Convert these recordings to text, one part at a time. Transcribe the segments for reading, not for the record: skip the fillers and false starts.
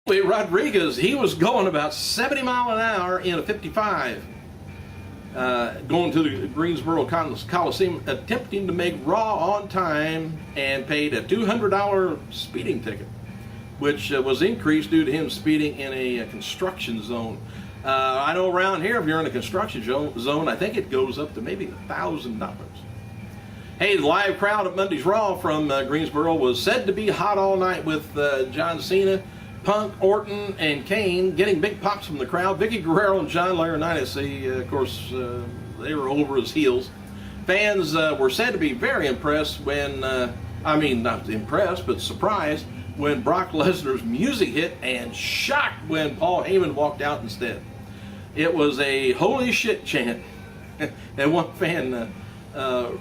Rodriguez, he was going about 70 miles an hour in a 55, going to the Greensboro Coliseum, attempting to make Raw on time, and paid a $200 speeding ticket, which was increased due to him speeding in a construction zone. I know around here, if you're in a construction zone, I think it goes up to maybe $1,000. Hey, the live crowd at Monday's Raw from Greensboro was said to be hot all night with John Cena, Punk, Orton, and Kane getting big pops from the crowd. Vicky Guerrero and John Laurinaitis, of course, they were over his heels. Fans were said to be very impressed when, not impressed, but surprised when Brock Lesnar's music hit, and shocked when Paul Heyman walked out instead. It was a holy shit chant, and one fan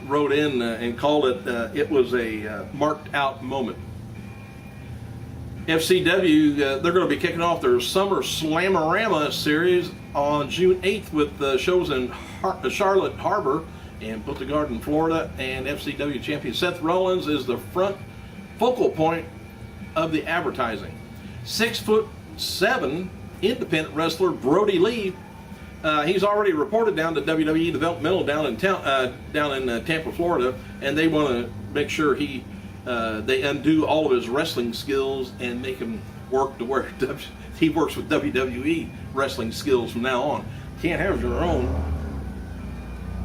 wrote in and called it was a marked out moment. FCW, they're going to be kicking off their Summer Slamorama series on June 8th with shows in Charlotte Harbor and Punta Garden, Florida, and FCW champion Seth Rollins is the front focal point of the advertising. 6'7" independent wrestler Brody Lee, he's already reported down to WWE Developmental down in Tampa, Florida, and they want to make sure they undo all of his wrestling skills and make him work to where he works with WWE wrestling skills from now on. Can't have your own.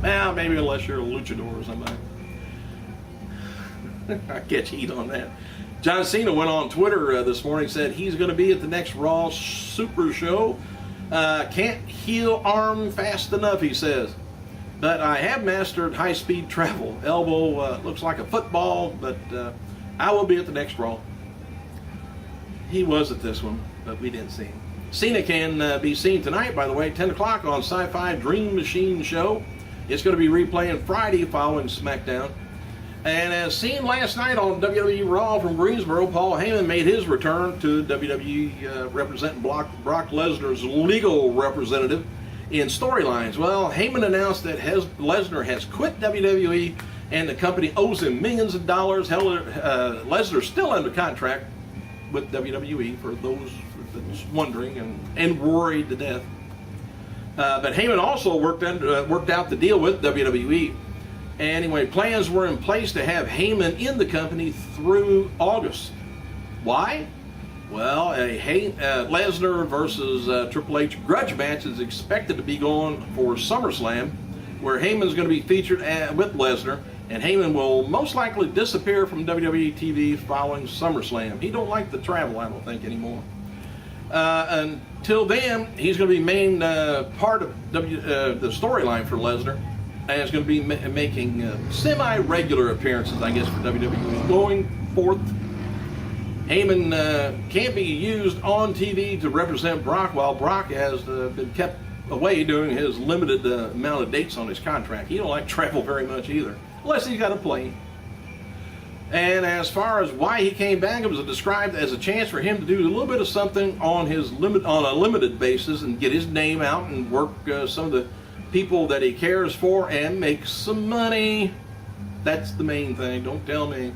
Well, maybe unless you're a luchador or somebody. I catch heat on that. John Cena went on Twitter this morning, said he's going to be at the next Raw Super Show. Can't heal arm fast enough, he says. But I have mastered high-speed travel. Elbow looks like a football, but I will be at the next Raw. He was at this one, but we didn't see him. Cena can be seen tonight, by the way, 10 o'clock on Sci-Fi Dream Machine Show. It's going to be replaying Friday following SmackDown. And as seen last night on WWE Raw from Greensboro, Paul Heyman made his return to WWE representing Brock Lesnar's legal representative in storylines. Well, Heyman announced that Lesnar has quit WWE and the company owes him millions of dollars. Lesnar's still under contract with WWE, for those that's wondering and worried to death. But Heyman also worked out the deal with WWE. Anyway, plans were in place to have Heyman in the company through August. Why? Well, a Lesnar versus Triple H grudge match is expected to be going for SummerSlam, where Heyman's going to be featured with Lesnar, and Heyman will most likely disappear from WWE TV following SummerSlam. He don't like the travel, I don't think, anymore. Until then, he's going to be main part of the storyline for Lesnar, and it's going to be making semi-regular appearances, I guess, for WWE going forth. Heyman can't be used on TV to represent Brock, while Brock has been kept away doing his limited amount of dates on his contract. He don't like travel very much either, unless he's got a plane. And as far as why he came back, it was described as a chance for him to do a little bit of something on a limited basis and get his name out and work some of the people that he cares for and make some money. That's the main thing, don't tell me.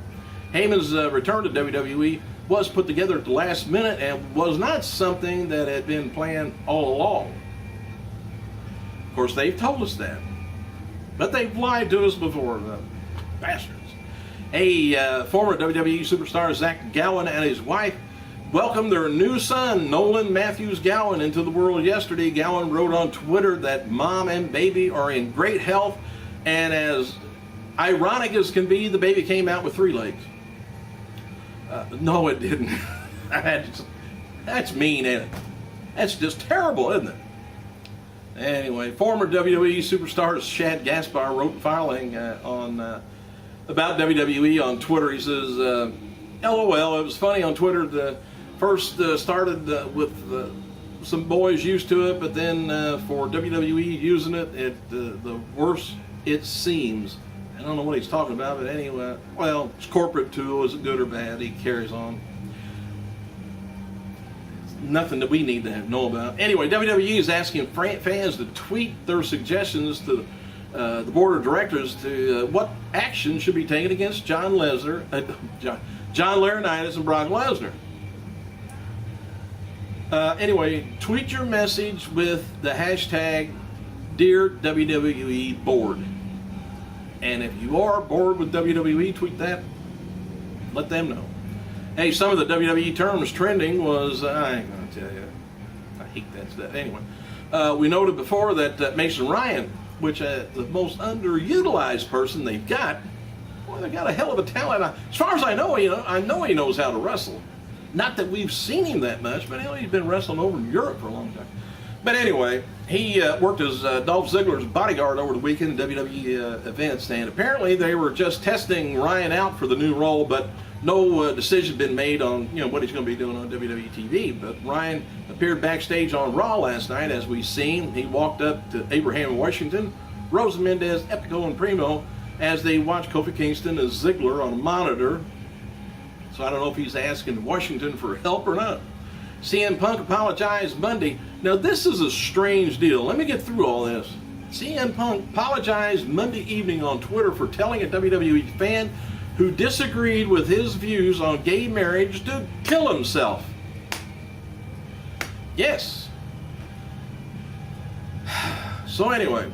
Heyman's return to WWE was put together at the last minute and was not something that had been planned all along. Of course, they've told us that, but they've lied to us before, the bastards. Former WWE superstar Zach Gowen and his wife welcomed their new son, Nolan Matthews Gowen, into the world yesterday. Gowen wrote on Twitter that mom and baby are in great health, and as ironic as can be, the baby came out with 3 legs. No, it didn't. That's mean, isn't it? That's just terrible, isn't it? Anyway, former WWE superstar Shad Gaspar wrote filing about WWE on Twitter. He says, LOL, it was funny on Twitter. The first started with some boys used to it, but then for WWE using it, the worse it seems. I don't know what he's talking about, but anyway, well, it's corporate tool. Is it good or bad? He carries on. Nothing that we need to know about. Anyway, WWE is asking fans to tweet their suggestions to the board of directors to what action should be taken against John Laurinaitis and Brock Lesnar. Anyway, tweet your message with the hashtag Dear WWE Board. And if you are bored with WWE, tweet that. Let them know. Hey, some of the WWE terms trending was, I ain't going to tell you. I hate that stuff. Anyway, we noted before that Mason Ryan, which the most underutilized person they've got, boy, they got a hell of a talent. As far as I know, I know he knows how to wrestle. Not that we've seen him that much, but he's been wrestling over in Europe for a long time. But anyway, he worked as Dolph Ziggler's bodyguard over the weekend in WWE events, and apparently they were just testing Ryan out for the new role, but no decision been made on what he's going to be doing on WWE TV. But Ryan appeared backstage on Raw last night, as we've seen. He walked up to Abraham Washington, Rosa Mendez, Epico, and Primo as they watched Kofi Kingston as Ziggler on a monitor. So I don't know if he's asking Washington for help or not. CM Punk apologized Monday. Now this is a strange deal. Let me get through all this. CM Punk apologized Monday evening on Twitter for telling a WWE fan who disagreed with his views on gay marriage to kill himself. Yes. So anyway,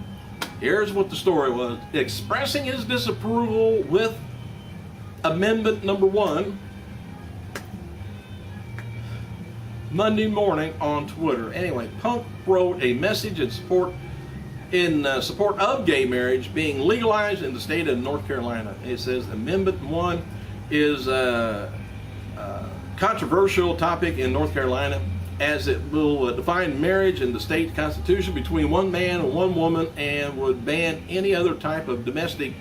here's what the story was. Expressing his disapproval with Amendment Number 1 Monday morning on Twitter. Anyway, Punk wrote a message in support of gay marriage being legalized in the state of North Carolina. It says Amendment 1 is a controversial topic in North Carolina, as it will define marriage in the state constitution between one man and one woman, and would ban any other type of domestic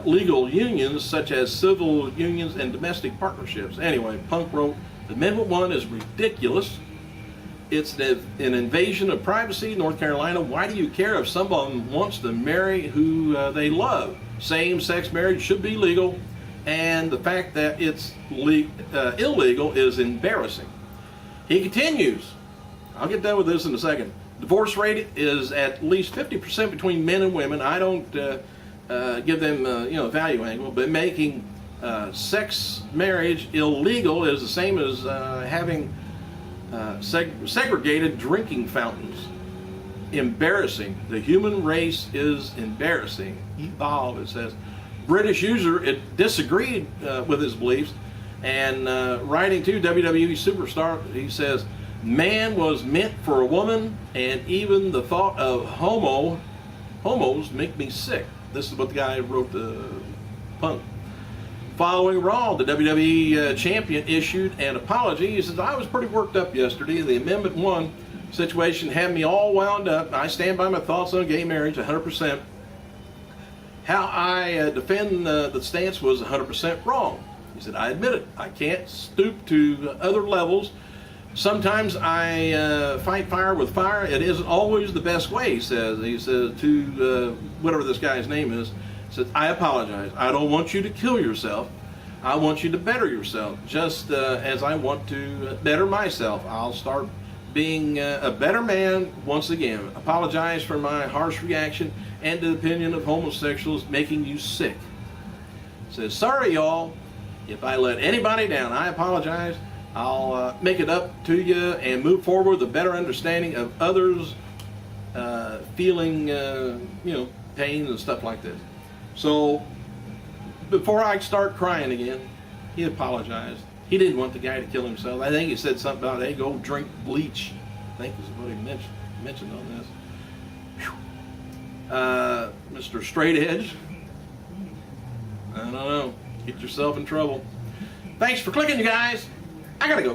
legal unions such as civil unions and domestic partnerships. Anyway, Punk wrote, Amendment 1 is ridiculous. It's an invasion of privacy. North Carolina, why do you care if someone wants to marry who they love? Same-sex marriage should be legal, and the fact that it's illegal is embarrassing. He continues, I'll get done with this in a second. Divorce rate is at least 50% between men and women. I don't give them a value angle, but making sex marriage illegal is the same as having segregated drinking fountains. Embarrassing. The human race is embarrassing. Evolve, it says. British user disagreed with his beliefs, and writing to WWE Superstar, he says, man was meant for a woman, and even the thought of homos make me sick. This is what the guy wrote the Punk. Following Raw, the WWE champion issued an apology. He says, I was pretty worked up yesterday. The Amendment 1 situation had me all wound up. I stand by my thoughts on gay marriage 100%. How I defend the stance was 100% wrong. He said, I admit it. I can't stoop to other levels. Sometimes I fight fire with fire. It isn't always the best way, he says. He says to whatever this guy's name is, says, I apologize. I don't want you to kill yourself. I want you to better yourself, just as I want to better myself. I'll start being a better man once again. Apologize for my harsh reaction and the opinion of homosexuals making you sick. Says, sorry y'all, if I let anybody down, I apologize. I'll make it up to you and move forward with a better understanding of others feeling, pain and stuff like this. So, before I start crying again, he apologized. He didn't want the guy to kill himself. I think he said something about, hey, go drink bleach. I think is what he mentioned on this. Mr. Straight Edge, I don't know. Get yourself in trouble. Thanks for clicking, you guys. I gotta go.